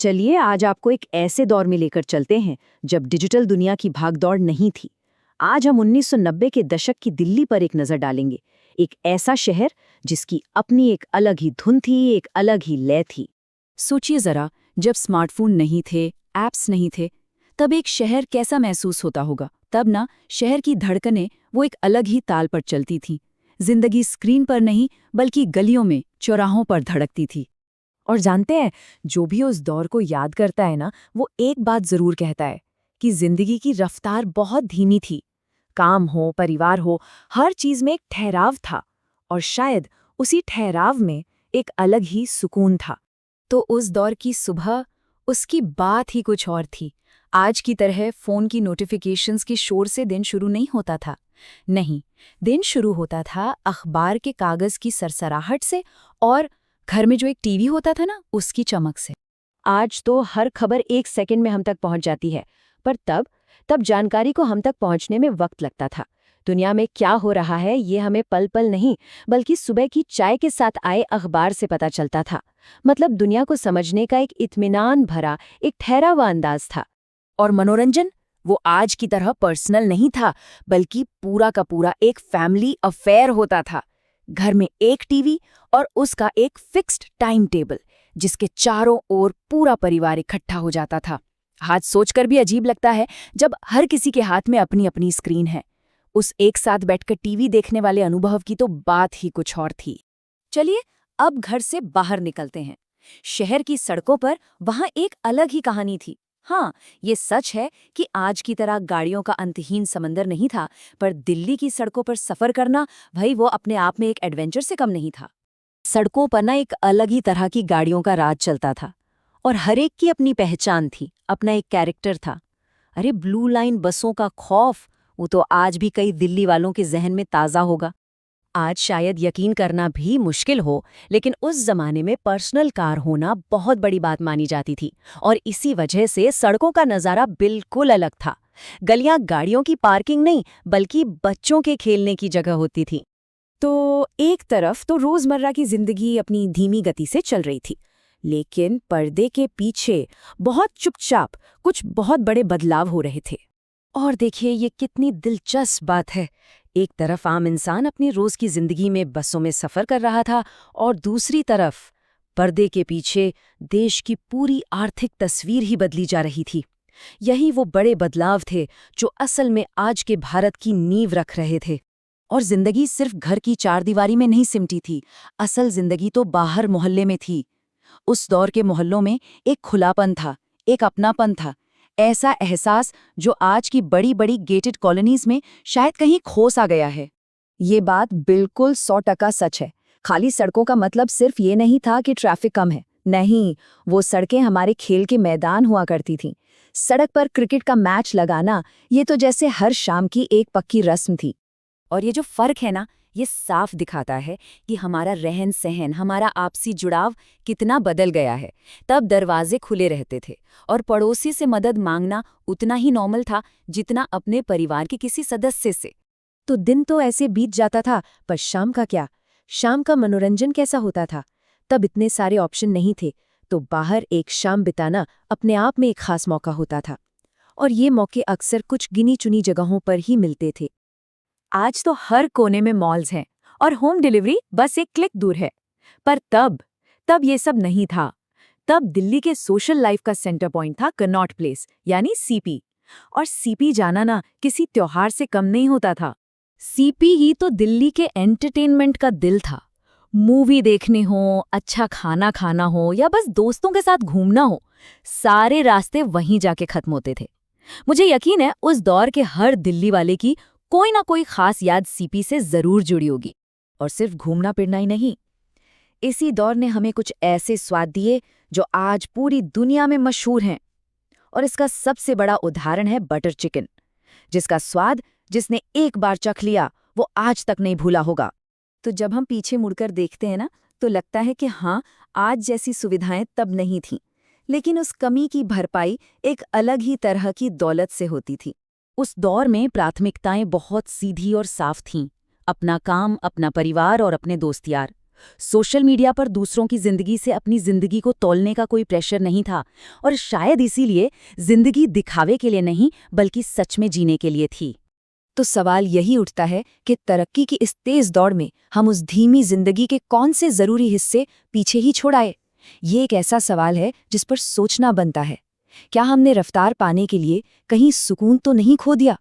चलिए आज आपको एक ऐसे दौर में लेकर चलते हैं जब डिजिटल दुनिया की भागदौड़ नहीं थी। आज हम 1990 के दशक की दिल्ली पर एक नज़र डालेंगे। एक ऐसा शहर जिसकी अपनी एक अलग ही धुन थी, एक अलग ही लय थी। सोचिए जरा, जब स्मार्टफोन नहीं थे, ऐप्स नहीं थे, तब एक शहर कैसा महसूस होता होगा। तब ना शहर की धड़कनें वो एक अलग ही ताल पर चलती थीं। जिंदगी स्क्रीन पर नहीं बल्कि गलियों में, चौराहों पर धड़कती थी। और जानते हैं, जो भी उस दौर को याद करता है ना, वो एक बात जरूर कहता है कि जिंदगी की रफ्तार बहुत धीमी थी। काम हो, परिवार हो, हर चीज में एक ठहराव था। और शायद उसी ठहराव में एक अलग ही सुकून था। तो उस दौर की सुबह, उसकी बात ही कुछ और थी। आज की तरह फोन की नोटिफिकेशंस के शोर से दिन शुरू नहीं होता था। नहीं, दिन शुरू होता था अखबार के कागज की सरसराहट से, और घर में जो एक टीवी होता था ना, उसकी चमक से। आज तो हर खबर एक सेकंड में हम तक पहुंच जाती है, पर तब जानकारी को हम तक पहुंचने में वक्त लगता था। दुनिया में क्या हो रहा है ये हमें पल पल नहीं बल्कि सुबह की चाय के साथ आए अखबार से पता चलता था। मतलब दुनिया को समझने का एक इत्मीनान भरा, एक ठहरा हुआ अंदाज था। और मनोरंजन, वो आज की तरह पर्सनल नहीं था, बल्कि पूरा का पूरा एक फैमिली अफेयर होता था। घर में एक टीवी और उसका एक फिक्स्ड टाइम टेबल, जिसके चारों ओर पूरा परिवार इकट्ठा हो जाता था। आज सोचकर भी अजीब लगता है, जब हर किसी के हाथ में अपनी अपनी स्क्रीन है। उस एक साथ बैठकर टीवी देखने वाले अनुभव की तो बात ही कुछ और थी। चलिए अब घर से बाहर निकलते हैं। शहर की सड़कों पर वहां एक अलग ही कहानी थी। हाँ, ये सच है कि आज की तरह गाड़ियों का अंतहीन समंदर नहीं था, पर दिल्ली की सड़कों पर सफर करना, भाई वो अपने आप में एक एडवेंचर से कम नहीं था। सड़कों पर ना एक अलग ही तरह की गाड़ियों का राज चलता था, और हर एक की अपनी पहचान थी, अपना एक कैरेक्टर था। अरे ब्लू लाइन बसों का खौफ, वो तो आज भी कई दिल्ली वालों के जहन में ताज़ा होगा। आज शायद यकीन करना भी मुश्किल हो, लेकिन उस जमाने में पर्सनल कार होना बहुत बड़ी बात मानी जाती थी, और इसी वजह से सड़कों का नज़ारा बिल्कुल अलग था। गलियां गाड़ियों की पार्किंग नहीं, बल्कि बच्चों के खेलने की जगह होती थी। तो एक तरफ तो रोजमर्रा की जिंदगी अपनी धीमी गति से चल रही थी, लेकिन पर्दे के पीछे बहुत चुपचाप कुछ बहुत बड़े बदलाव हो रहे थे। और देखिए, ये कितनी दिलचस्प बात है। एक तरफ आम इंसान अपनी रोज की जिंदगी में बसों में सफर कर रहा था, और दूसरी तरफ पर्दे के पीछे देश की पूरी आर्थिक तस्वीर ही बदली जा रही थी। यही वो बड़े बदलाव थे जो असल में आज के भारत की नींव रख रहे थे। और जिंदगी सिर्फ घर की चारदीवारी में नहीं सिमटी थी, असल जिंदगी तो बाहर मोहल्ले में थी। उस दौर के मोहल्लों में एक खुलापन था, एक अपनापन था, ऐसा एहसास जो आज की बड़ी बड़ी गेटेड कॉलोनीज में शायद कहीं खो सा गया है। ये बात बिल्कुल 100% सच है। खाली सड़कों का मतलब सिर्फ ये नहीं था कि ट्रैफिक कम है। नहीं, वो सड़कें हमारे खेल के मैदान हुआ करती थीं। सड़क पर क्रिकेट का मैच लगाना, ये तो जैसे हर शाम की एक पक्की रस्म थी। और ये जो फर्क है ना, ये साफ दिखाता है कि हमारा रहन सहन, हमारा आपसी जुड़ाव कितना बदल गया है। तब दरवाजे खुले रहते थे, और पड़ोसी से मदद मांगना उतना ही नॉर्मल था जितना अपने परिवार के किसी सदस्य से। तो दिन तो ऐसे बीत जाता था, पर शाम का क्या? शाम का मनोरंजन कैसा होता था? तब इतने सारे ऑप्शन नहीं थे, तो बाहर एक शाम बिताना अपने आप में एक खास मौका होता था। और ये मौके अक्सर कुछ गिनी चुनी जगहों पर ही मिलते थे। आज तो हर कोने में मॉल्स हैं, और होम डिलीवरी बस एक क्लिक दूर है। पर तब ये सब नहीं था। तब दिल्ली के सोशल लाइफ का सेंटर पॉइंट था कनॉट प्लेस, यानी सीपी। और सीपी जाना ना किसी त्योहार से कम नहीं होता था। सीपी ही तो दिल्ली के एंटरटेनमेंट का दिल था। मूवी देखने हो, अच्छा खाना खाना हो, या बस दोस्तों के साथ घूमना हो, सारे रास्ते वहीं जाके खत्म होते थे। मुझे यकीन है उस दौर के हर दिल्ली वाले की कोई ना कोई खास याद सीपी से जरूर जुड़ी होगी। और सिर्फ घूमना फिरना ही नहीं, इसी दौर ने हमें कुछ ऐसे स्वाद दिए जो आज पूरी दुनिया में मशहूर हैं। और इसका सबसे बड़ा उदाहरण है बटर चिकन, जिसका स्वाद जिसने एक बार चख लिया वो आज तक नहीं भूला होगा। तो जब हम पीछे मुड़कर देखते हैं ना, तो लगता है कि हाँ, आज जैसी सुविधाएं तब नहीं थीं, लेकिन उस कमी की भरपाई एक अलग ही तरह की दौलत से होती थी। उस दौर में प्राथमिकताएं बहुत सीधी और साफ थीं। अपना काम, अपना परिवार और अपने दोस्त यार। सोशल मीडिया पर दूसरों की जिंदगी से अपनी जिंदगी को तौलने का कोई प्रेशर नहीं था, और शायद इसीलिए जिंदगी दिखावे के लिए नहीं बल्कि सच में जीने के लिए थी। तो सवाल यही उठता है कि तरक्की की इस तेज दौड़ में हम उस धीमी जिंदगी के कौन से जरूरी हिस्से पीछे ही छोड़ आए? ये एक ऐसा सवाल है जिस पर सोचना बनता है। क्या हमने रफ्तार पाने के लिए कहीं सुकून तो नहीं खो दिया?